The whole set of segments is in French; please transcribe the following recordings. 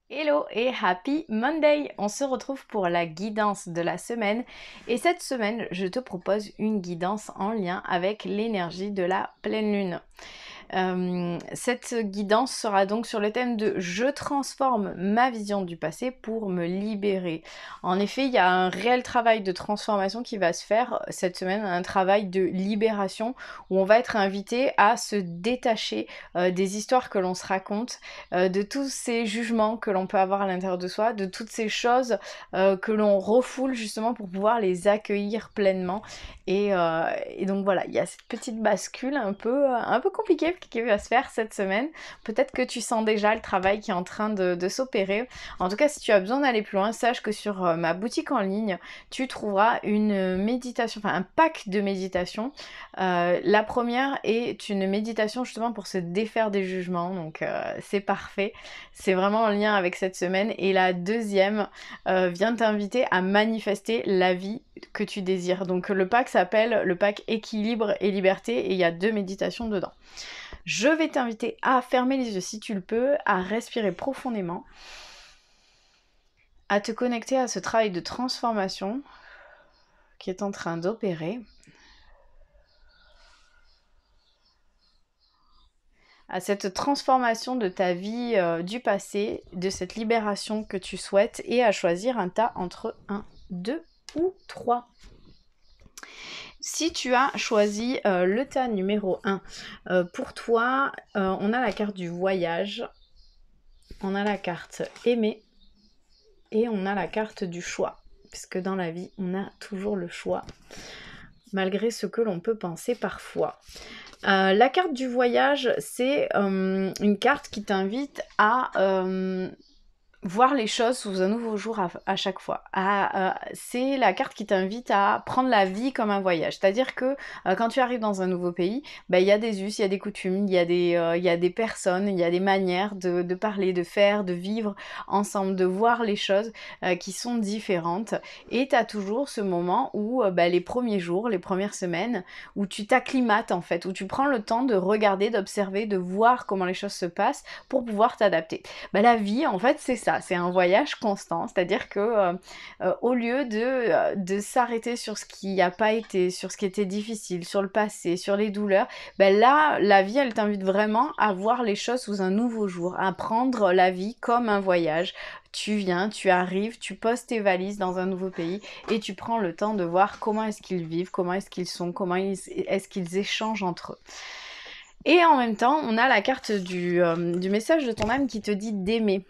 Hello et happy Monday! On se retrouve pour la guidance de la semaine et cette semaine je te propose une guidance en lien avec l'énergie de la pleine lune. Cette guidance sera donc sur le thème de je transforme ma vision du passé pour me libérer. En effet, il y a un réel travail de transformation qui va se faire cette semaine, un travail de libération où on va être invité à se détacher des histoires que l'on se raconte, de tous ces jugements que l'on peut avoir à l'intérieur de soi, de toutes ces choses que l'on refoule justement pour pouvoir les accueillir pleinement. Et donc voilà, il y a cette petite bascule un peu compliquée qui va se faire cette semaine. Peut-être que tu sens déjà le travail qui est en train de s'opérer. En tout cas, si tu as besoin d'aller plus loin, sache que sur ma boutique en ligne, tu trouveras une méditation, enfin un pack de méditations. La première est une méditation justement pour se défaire des jugements, donc c'est parfait. C'est vraiment en lien avec cette semaine. Et la deuxième vient t'inviter à manifester la vie que tu désires. Donc le pack s'appelle le pack équilibre et liberté et il y a 2 méditations dedans. Je vais t'inviter à fermer les yeux si tu le peux, à respirer profondément, à te connecter à ce travail de transformation qui est en train d'opérer, à cette transformation de ta vie du passé, de cette libération que tu souhaites et à choisir un tas entre 1, 2 ou 3. Si tu as choisi le tas numéro 1, pour toi, on a la carte du voyage, on a la carte aimer et on a la carte du choix. Puisque dans la vie, on a toujours le choix, malgré ce que l'on peut penser parfois. La carte du voyage, c'est une carte qui t'invite à voir les choses sous un nouveau jour à chaque fois. C'est la carte qui t'invite à prendre la vie comme un voyage. C'est-à-dire que quand tu arrives dans un nouveau pays, il y a des us, il y a des coutumes, il y a des personnes, il y a des manières de parler, de faire, de vivre ensemble, de voir les choses qui sont différentes. Et tu as toujours ce moment où les premiers jours, les premières semaines, où tu t'acclimates en fait, où tu prends le temps de regarder, d'observer, de voir comment les choses se passent pour pouvoir t'adapter. La vie, en fait, c'est ça, c'est un voyage constant, c'est-à-dire que au lieu de s'arrêter sur ce qui n'a pas été, sur ce qui était difficile, sur le passé, sur les douleurs, là, la vie, elle t'invite vraiment à voir les choses sous un nouveau jour, à prendre la vie comme un voyage. Tu viens, tu arrives, tu poses tes valises dans un nouveau pays et tu prends le temps de voir comment est-ce qu'ils vivent, comment est-ce qu'ils sont, comment est-ce qu'ils échangent entre eux. Et en même temps, on a la carte du message de ton âme qui te dit d'aimer.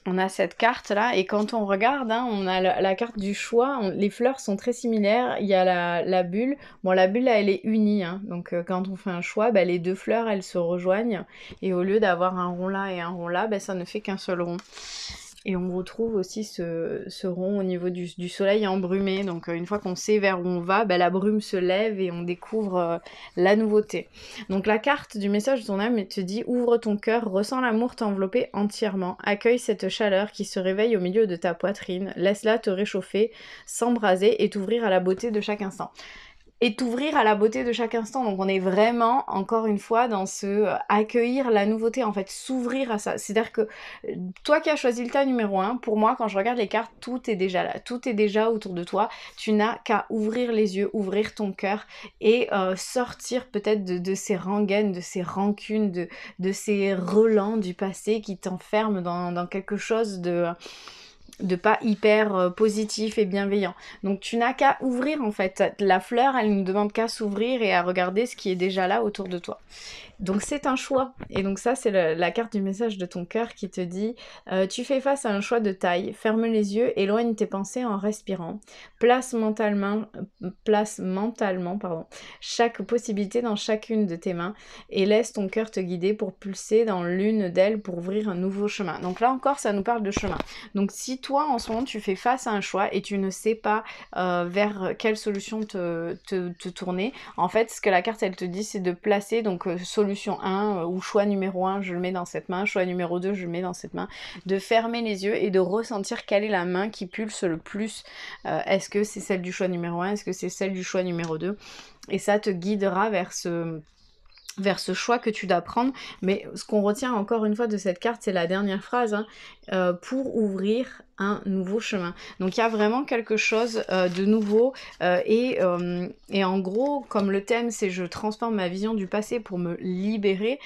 On a cette carte là et quand on regarde, on a la carte du choix, les fleurs sont très similaires, il y a la bulle, bon la bulle là, elle est unie, donc quand on fait un choix, les 2 fleurs elles se rejoignent et au lieu d'avoir un rond là et un rond là, ça ne fait qu'un seul rond. Et on retrouve aussi ce rond au niveau du soleil embrumé, donc une fois qu'on sait vers où on va, la brume se lève et on découvre la nouveauté. Donc la carte du message de ton âme te dit ouvre ton cœur, ressens l'amour t'envelopper entièrement, accueille cette chaleur qui se réveille au milieu de ta poitrine, laisse-la te réchauffer, s'embraser et t'ouvrir à la beauté de chaque instant. Et t'ouvrir à la beauté de chaque instant. Donc on est vraiment, encore une fois, dans ce accueillir la nouveauté, en fait, s'ouvrir à ça. C'est-à-dire que toi qui as choisi le tas numéro 1, pour moi, quand je regarde les cartes, tout est déjà là. Tout est déjà autour de toi. Tu n'as qu'à ouvrir les yeux, ouvrir ton cœur et sortir peut-être de ces rengaines, de ces rancunes, de ces relents du passé qui t'enferment dans quelque chose de pas hyper positif et bienveillant. Donc tu n'as qu'à ouvrir en fait. La fleur, elle ne demande qu'à s'ouvrir et à regarder ce qui est déjà là autour de toi. Donc c'est un choix. Et donc ça, c'est la carte du message de ton cœur qui te dit tu fais face à un choix de taille, ferme les yeux, éloigne tes pensées en respirant, place mentalement chaque possibilité dans chacune de tes mains et laisse ton cœur te guider pour pulser dans l'une d'elles pour ouvrir un nouveau chemin. Donc là encore, ça nous parle de chemin. Donc si toi, en ce moment, tu fais face à un choix et tu ne sais pas vers quelle solution te tourner, en fait, ce que la carte, elle te dit, c'est de placer donc solution 1 ou choix numéro 1, je le mets dans cette main, choix numéro 2, je le mets dans cette main, de fermer les yeux et de ressentir quelle est la main qui pulse le plus. Est-ce que c'est celle du choix numéro 1, est-ce que c'est celle du choix numéro 2? Et ça te guidera vers vers ce choix que tu dois prendre. Mais ce qu'on retient encore une fois de cette carte, c'est la dernière phrase, hein, pour ouvrir un nouveau chemin. Donc il y a vraiment quelque chose de nouveau et en gros, comme le thème c'est je transforme ma vision du passé pour me libérer,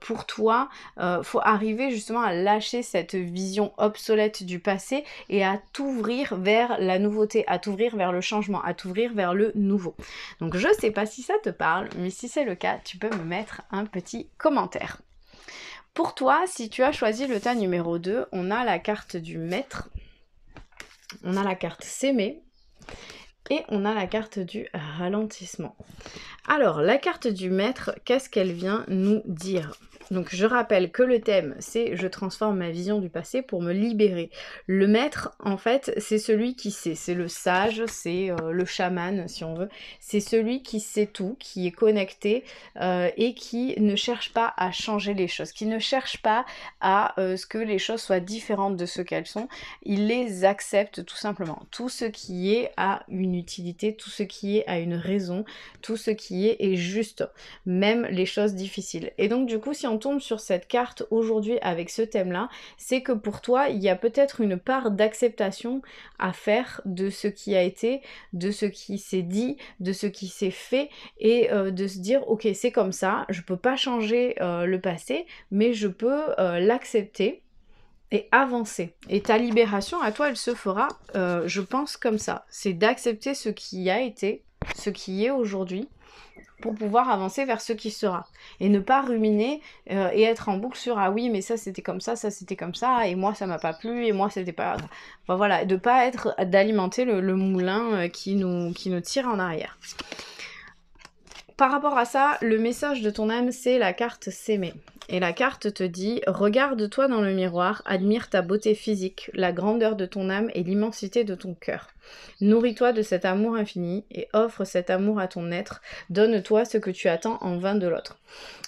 pour toi, faut arriver justement à lâcher cette vision obsolète du passé et à t'ouvrir vers la nouveauté, à t'ouvrir vers le changement, à t'ouvrir vers le nouveau. Donc je sais pas si ça te parle, mais si c'est le cas, tu peux me mettre un petit commentaire. Pour toi, si tu as choisi le tas numéro 2, on a la carte du maître, on a la carte s'aimer et on a la carte du ralentissement. Alors, la carte du maître, qu'est-ce qu'elle vient nous dire ? Donc je rappelle que le thème c'est je transforme ma vision du passé pour me libérer. Le maître en fait c'est celui qui sait, c'est le sage, c'est le chaman si on veut, c'est celui qui sait tout, qui est connecté et qui ne cherche pas à changer les choses, qui ne cherche pas à ce que les choses soient différentes de ce qu'elles sont, il les accepte tout simplement. Tout ce qui est a une utilité, tout ce qui est a une raison, tout ce qui est juste, même les choses difficiles. Et donc du coup si on tombe sur cette carte aujourd'hui avec ce thème-là, c'est que pour toi, il y a peut-être une part d'acceptation à faire de ce qui a été, de ce qui s'est dit, de ce qui s'est fait, et de se dire, ok, c'est comme ça, je peux pas changer le passé, mais je peux l'accepter et avancer. Et ta libération, à toi, elle se fera, je pense, comme ça. C'est d'accepter ce qui a été, ce qui est aujourd'hui, pour pouvoir avancer vers ce qui sera. Et ne pas ruminer et être en boucle sur « Ah oui, mais ça c'était comme ça c'était comme ça, et moi ça m'a pas plu, et moi c'était pas... » Enfin voilà, de pas être... d'alimenter le moulin qui nous tire en arrière. Par rapport à ça, le message de ton âme, c'est la carte s'aimer. Et la carte te dit « Regarde-toi dans le miroir, admire ta beauté physique, la grandeur de ton âme et l'immensité de ton cœur. Nourris-toi de cet amour infini et offre cet amour à ton être. Donne-toi ce que tu attends en vain de l'autre. »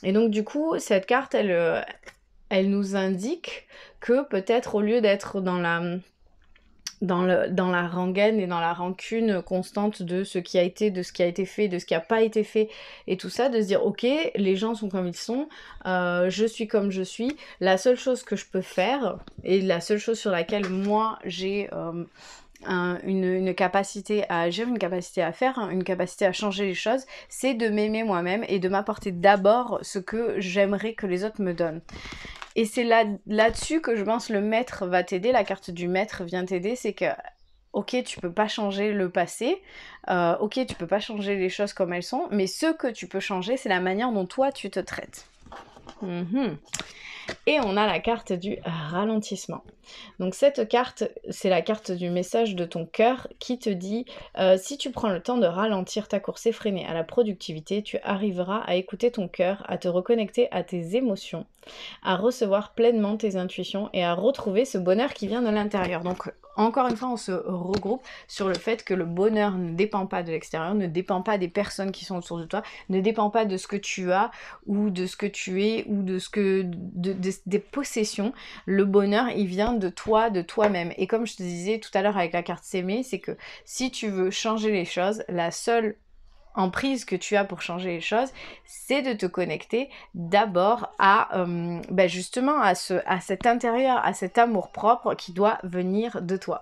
Et donc du coup, cette carte, elle nous indique que peut-être au lieu d'être dans la rengaine et dans la rancune constante de ce qui a été, de ce qui a été fait, de ce qui n'a pas été fait et tout ça, de se dire ok, les gens sont comme ils sont, je suis comme je suis, la seule chose que je peux faire et la seule chose sur laquelle moi j'ai une capacité à agir, une capacité à faire, une capacité à changer les choses, c'est de m'aimer moi-même et de m'apporter d'abord ce que j'aimerais que les autres me donnent. Et c'est là-dessus que je pense le maître va t'aider, la carte du maître vient t'aider, c'est que ok, tu peux pas changer le passé, ok, tu peux pas changer les choses comme elles sont, mais ce que tu peux changer, c'est la manière dont toi tu te traites. Et on a la carte du ralentissement. Donc cette carte, c'est la carte du message de ton cœur qui te dit si tu prends le temps de ralentir ta course effrénée à la productivité, tu arriveras à écouter ton cœur, à te reconnecter à tes émotions, à recevoir pleinement tes intuitions et à retrouver ce bonheur qui vient de l'intérieur. Donc encore une fois, on se regroupe sur le fait que le bonheur ne dépend pas de l'extérieur, ne dépend pas des personnes qui sont autour de toi, ne dépend pas de ce que tu as ou de ce que tu es ou de ce que des possessions. Le bonheur, il vient de toi, de toi-même. Et comme je te disais tout à l'heure avec la carte s'aimer, c'est que si tu veux changer les choses, la seule emprise que tu as pour changer les choses, c'est de te connecter d'abord à justement à cet intérieur, à cet amour propre qui doit venir de toi.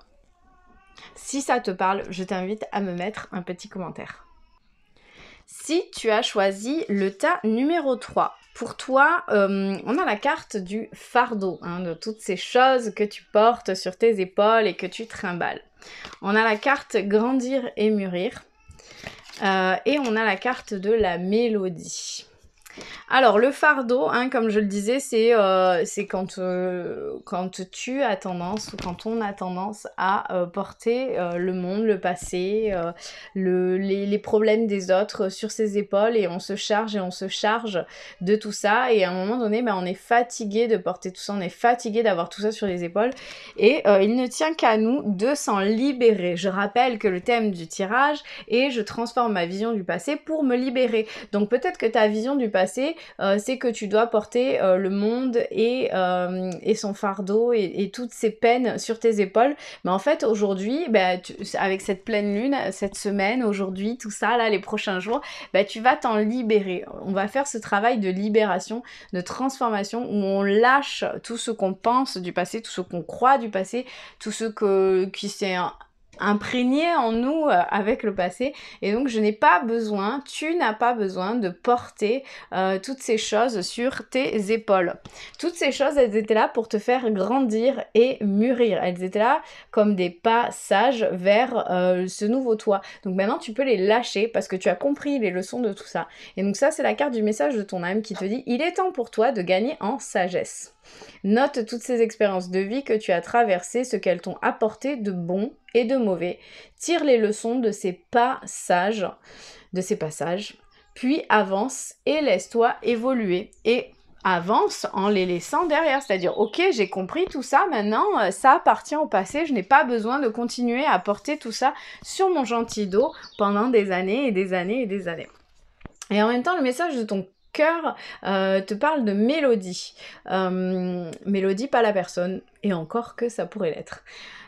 Si ça te parle, je t'invite à me mettre un petit commentaire. Si tu as choisi le tas numéro 3, pour toi, on a la carte du fardeau, de toutes ces choses que tu portes sur tes épaules et que tu trimbales. On a la carte grandir et mûrir. Et on a la carte de la mélodie. Alors le fardeau, comme je le disais, c'est quand tu as tendance, ou quand on a tendance à porter le monde, le passé, les problèmes des autres sur ses épaules, et on se charge de tout ça, et à un moment donné, on est fatigué de porter tout ça, on est fatigué d'avoir tout ça sur les épaules, et il ne tient qu'à nous de s'en libérer. Je rappelle que le thème du tirage est « Je transforme ma vision du passé pour me libérer ». Donc peut-être que ta vision du passé, passé, c'est que tu dois porter le monde et son fardeau et toutes ces peines sur tes épaules. Mais en fait, aujourd'hui, bah, avec cette pleine lune, cette semaine, aujourd'hui, tout ça, là, les prochains jours, bah, tu vas t'en libérer. On va faire ce travail de libération, de transformation, où on lâche tout ce qu'on pense du passé, tout ce qu'on croit du passé, tout ce qui s'est imprégné en nous avec le passé. Et donc je n'ai pas besoin, tu n'as pas besoin de porter toutes ces choses sur tes épaules. Toutes ces choses, elles étaient là pour te faire grandir et mûrir. Elles étaient là comme des pas sages vers ce nouveau toi. Donc maintenant tu peux les lâcher parce que tu as compris les leçons de tout ça. Et donc ça, c'est la carte du message de ton âme qui te dit: il est temps pour toi de gagner en sagesse. Note toutes ces expériences de vie que tu as traversées, ce qu'elles t'ont apporté de bon et de mauvais. Tire les leçons de ces passages, puis avance et laisse-toi évoluer. Et avance en les laissant derrière, c'est-à-dire ok, j'ai compris tout ça, maintenant ça appartient au passé, je n'ai pas besoin de continuer à porter tout ça sur mon gentil dos pendant des années et des années et des années. Et en même temps, le message de ton cœur te parle de mélodie. Mélodie, pas la personne, et encore que ça pourrait l'être.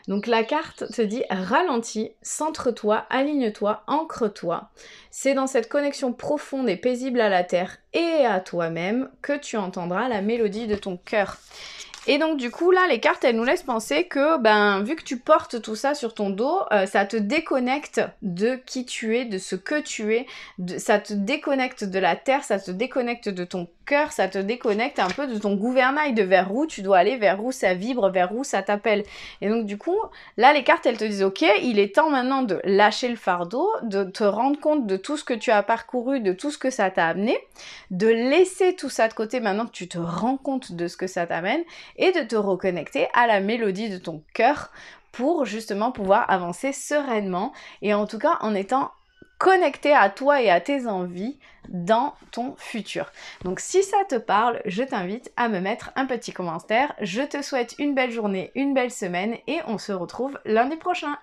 Donc la carte te dit: ralentis, centre-toi, aligne-toi, ancre-toi. C'est dans cette connexion profonde et paisible à la terre et à toi-même que tu entendras la mélodie de ton cœur. Et donc du coup là, les cartes, elles nous laissent penser que vu que tu portes tout ça sur ton dos, ça te déconnecte de qui tu es, de ce que tu es, ça te déconnecte de la terre, ça te déconnecte de ton cœur, ça te déconnecte un peu de ton gouvernail, de vers où tu dois aller, vers où ça vibre, vers où ça t'appelle. Et donc du coup, là les cartes, elles te disent ok, il est temps maintenant de lâcher le fardeau, de te rendre compte de tout ce que tu as parcouru, de tout ce que ça t'a amené, de laisser tout ça de côté maintenant que tu te rends compte de ce que ça t'amène, et de te reconnecter à la mélodie de ton cœur pour justement pouvoir avancer sereinement et en tout cas en étant connecté à toi et à tes envies dans ton futur. Donc si ça te parle, je t'invite à me mettre un petit commentaire. Je te souhaite une belle journée, une belle semaine et on se retrouve lundi prochain.